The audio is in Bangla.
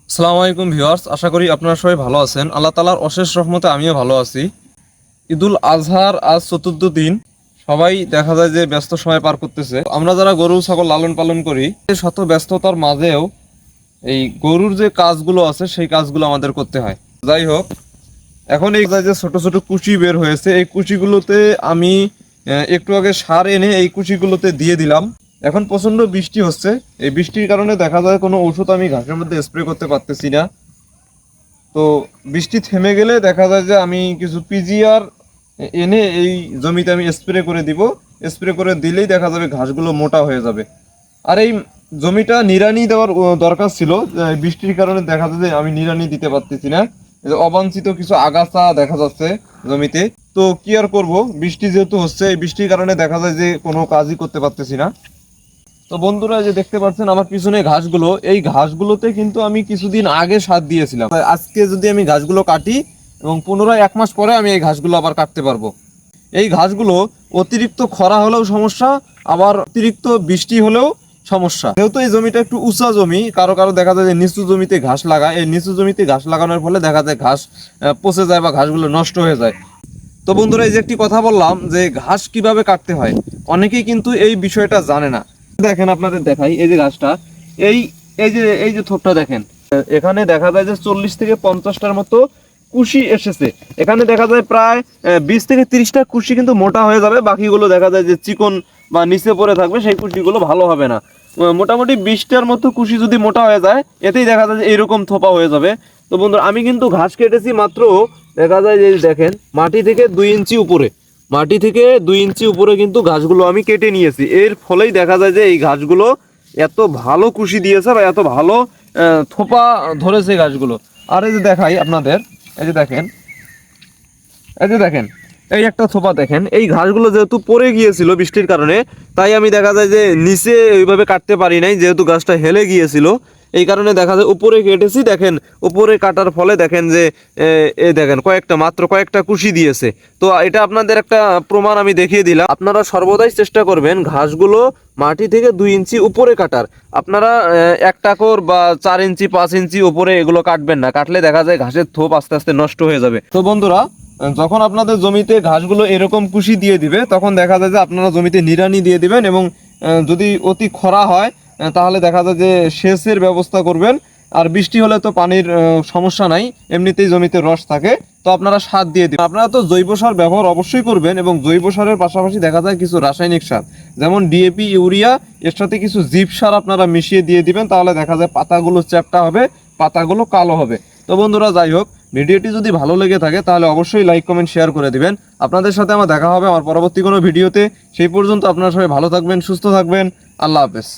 আসসালামু আলাইকুম ভিউয়ার্স, আশা করি আপনারা সবাই ভালো আছেন। আল্লাহ তাআলার অশেষ রহমতে আমিও ভালো আছি। ঈদুল আজহার আজ চতুর্থ দিন। সবাই দেখা যায় যে ব্যস্ত সময় পার করতেছে। আমরা যারা গরু ছাগল লালন পালন করি, এই শত ব্যস্ততার মাঝেও এই গরুর যে কাজগুলো আছে সেই কাজগুলো আমাদের করতে হয়। যাই হোক, এখন এই যে ছোট ছোট কুচি বের হয়েছে, এই কুচিগুলোতে আমি একটু আগে সার এনে এই কুচিগুলোতে দিয়ে দিলাম। এখন প্রচন্ড বৃষ্টি হচ্ছে, এই বৃষ্টির কারণে দেখা যায় কোনো ওষুধ আমি ঘাসের মধ্যে স্প্রে করতে পারতেছি না। তো বৃষ্টি থেমে গেলে দেখা যায় যে আমি কিছু পিজিআর এনে এই জমিতে আমি স্প্রে করে দিব। স্প্রে করে দিলেই দেখা যাবে ঘাসগুলো মোটা হয়ে যাবে। আর এই জমিটা নিড়ানি দেওয়ার দরকার ছিল, বৃষ্টির কারণে দেখা যায় যে আমি নিড়ানি দিতে পারতেছি না। এই যে অবাঞ্ছিত কিছু আগাছা দেখা যাচ্ছে জমিতে। তো কি আর করব, বৃষ্টি যেহেতু হচ্ছে, এই বৃষ্টির কারণে দেখা যায় যে কোনো কাজই করতে পারতেছি না। তো বন্ধুরা, যে দেখতে পাচ্ছেন আমার পিছনে ঘাসগুলো, এই ঘাসগুলোতে কিন্তু আমি কিছুদিন আগে সার দিয়েছিলাম। আজকে যদি আমি ঘাসগুলো কাটি এবং পুনরায় 1 মাস পরে আমি এই ঘাসগুলো আবার কাটতে পারবো। এই ঘাসগুলো অতিরিক্ত খরা হলেও সমস্যা, আবার অতিরিক্ত বৃষ্টি হলেও সমস্যা। যেহেতু এই জমিটা একটু উঁচা জমি, কারো কারো দেখা যায় যে নিচু জমিতে ঘাস লাগায়, এই নিচু জমিতে ঘাস লাগানোর ফলে দেখা যায় ঘাস পচে যায় বা ঘাসগুলো নষ্ট হয়ে যায়। তো বন্ধুরা, এই যে একটি কথা বললাম যে ঘাস কিভাবে কাটতে হয়, অনেকেই কিন্তু এই বিষয়টা জানে না। দেখেন, আপনাদের দেখাই, এই যে ঘাসটা, এই এই যে থোপটা দেখেন, এখানে দেখা যায় যে 40 থেকে 50টার মতো কুশি এসেছে। এখানে দেখা যায় প্রায় 20 থেকে 30টা কুশি কিন্তু মোটা হয়ে যাবে, বাকিগুলো দেখা যায় যে চিকন বা নিচে পড়ে থাকবে, সেই কুশিগুলো ভালো হবে না। মোটামুটি 20টার মতো কুশি যদি মোটা হয়ে যায়, এতেই দেখা যায় যে এইরকম থোপা হয়ে যাবে। তো বন্ধুরা, আমি কিন্তু ঘাস কেটেছি মাত্র, দেখা যায় যে দেখেন, মাটি থেকে 2 ইঞ্চি উপরে, মাটি থেকে 2 ইঞ্চি উপরে কিন্তু ঘাসগুলো আমি কেটে নিয়েছি। এর ফলেই দেখা যায় যে এই ঘাসগুলো এত ভালো কুশি দিয়েছে বা এত ভালো থোপা ধরেছে ঘাসগুলো। আর এই যে দেখাই আপনাদের, এই যে দেখেন, এই যে দেখেন, এই একটা থোপা দেখেন। এই ঘাসগুলো যেহেতু পড়ে গিয়েছিল বৃষ্টির কারণে, তাই আমি দেখা যায় যে নিচে ওইভাবে কাটতে পারি নাই, যেহেতু গাছটা হেলে গিয়েছিল। এই কারণে দেখা যায় উপরে কেটেছি। দেখেন, উপরে কাটার ফলে দেখেন যে এই দেখেন মাত্র কয়েকটা কুশি দিয়েছে। তো এটা আপনাদের একটা প্রমাণ আমি দেখিয়ে দিলাম। আপনারা সর্বদাই চেষ্টা করবেন ঘাসগুলো মাটি থেকে 2 ইঞ্চি উপরে কাটার। আপনারা 1 টাকর বা 4 ইঞ্চি 5 ইঞ্চি উপরে এগুলো কাটবেন না, কাটলে দেখা যায় ঘাসের থোপ আস্তে আস্তে নষ্ট হয়ে যাবে। তো বন্ধুরা, যখন আপনাদের জমিতে ঘাসগুলো এরকম কুশি দিয়ে দিবে, তখন দেখা যায় যে আপনারা জমিতে নিড়ানি দিয়ে দিবেন। এবং যদি অতি খরা হয়, তাহলে দেখা যায় যে সেচের ব্যবস্থা করবেন। আর বৃষ্টি হলে তো পানির সমস্যা নাই, এমনিতেই জমিতে রস থাকে। তো আপনারা সার দিয়ে দিবেন। আপনারা তো জৈব সার ব্যবহার অবশ্যই করবেন, এবং জৈব সারের পাশাপাশি দেখা যায় কিছু রাসায়নিক সার, যেমন ডিএপি, ইউরিয়া, এর সাথে কিছু জীব সার আপনারা মিশিয়ে দিয়ে দিবেন। তাহলে দেখা যায় পাতাগুলো চ্যাপ্টা হবে, পাতাগুলো কালো হবে। তো বন্ধুরা, যাই হোক, ভিডিওটি যদি ভালো লেগে থাকে তাহলে অবশ্যই লাইক কমেন্ট শেয়ার করে দিবেন। আপনাদের সাথে আমার দেখা হবে আমার পরবর্তী কোনো ভিডিওতে। সেই পর্যন্ত আপনারা সবাই ভালো থাকবেন, সুস্থ থাকবেন। আল্লাহ হাফেজ।